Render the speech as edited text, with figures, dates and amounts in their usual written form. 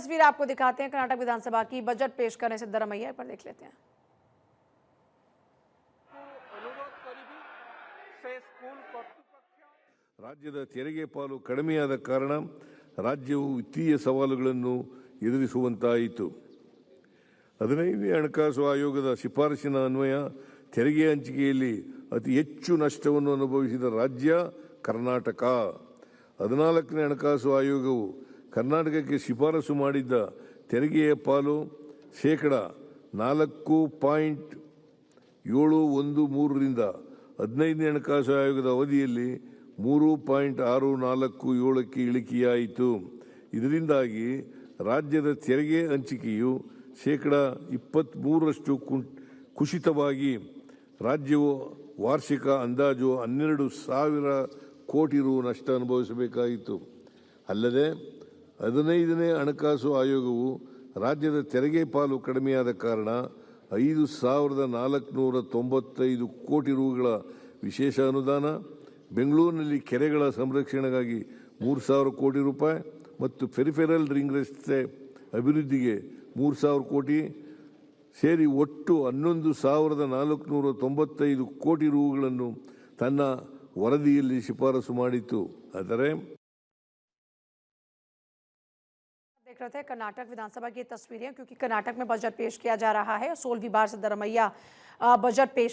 तस्वीर आपको दिखाते हैं कर्नाटक विधानसभा की बजट पेश करने सिद्धरामैया पर, देख लेते हैं। ರಾಜ್ಯದ ತೆರಿಗೆ ಪಾಲು ಕಡಿಮೆಯಾದ ಕಾರಣ ರಾಜ್ಯವು ವಿತ್ತೀಯ ಸವಾಲುಗಳನ್ನು ಎದುರಿಸುವಂತಾಯಿತು. 15ನೇ ಹಣಕಾಸು ಆಯೋಗದ ಶಿಫಾರಸಿನ ಅನ್ವಯ ತೆರಿಗೆ ಹಂಚಿಕೆಯಲ್ಲಿ ಅತಿ ಹೆಚ್ಚು ನಷ್ಟವನ್ನು ಅನುಭವಿಸಿದ ರಾಜ್ಯ ಕರ್ನಾಟಕ. 14ನೇ ಹಣಕಾಸು ಆಯೋಗವು ಕರ್ನಾಟಕಕ್ಕೆ ಶಿಫಾರಸು ಮಾಡಿದ್ದ ತೆರಿಗೆಯ ಪಾಲು ಶೇಕಡ 4.713ರಿಂದ 15ನೇ ಹಣಕಾಸು ಆಯೋಗದ ಅವಧಿಯಲ್ಲಿ 3.647ಕ್ಕೆ ಇಳಿಕೆಯಾಯಿತು. ಇದರಿಂದಾಗಿ ರಾಜ್ಯದ ತೆರಿಗೆ ಹಂಚಿಕೆಯು ಶೇಕಡ 23ರಷ್ಟು ಕುಸಿತವಾಗಿ ರಾಜ್ಯವು ವಾರ್ಷಿಕ ಅಂದಾಜು 12,000 ಕೋಟಿ ರು ನಷ್ಟ ಅನುಭವಿಸಬೇಕಾಯಿತು. ಅಲ್ಲದೆ 15ನೇ ಹಣಕಾಸು ಆಯೋಗವು ರಾಜ್ಯದ ತೆರಿಗೆ ಪಾಲು ಕಡಿಮೆಯಾದ ಕಾರಣ 5,495 ಕೋಟಿ ರುಗಳ ವಿಶೇಷ ಅನುದಾನ, ಬೆಂಗಳೂರಿನಲ್ಲಿ ಕೆರೆಗಳ ಸಂರಕ್ಷಣೆಗಾಗಿ 3,000 ಕೋಟಿ ರೂಪಾಯಿ ಮತ್ತು ಪೆರಿಫೆರಲ್ ರಿಂಗ್ ರಸ್ತೆ ಅಭಿವೃದ್ಧಿಗೆ 3,000 ಕೋಟಿ ಸೇರಿ ಒಟ್ಟು 11,495 ಕೋಟಿ ರುಗಳನ್ನು ತನ್ನ ವರದಿಯಲ್ಲಿ ಶಿಫಾರಸು ಮಾಡಿತು. ಆದರೆ देख रहे थे कर्नाटक विधानसभा की तस्वीरें, क्योंकि कर्नाटक में बजट पेश किया जा रहा है। 16वीं बार सिद्धरामैया बजट पेश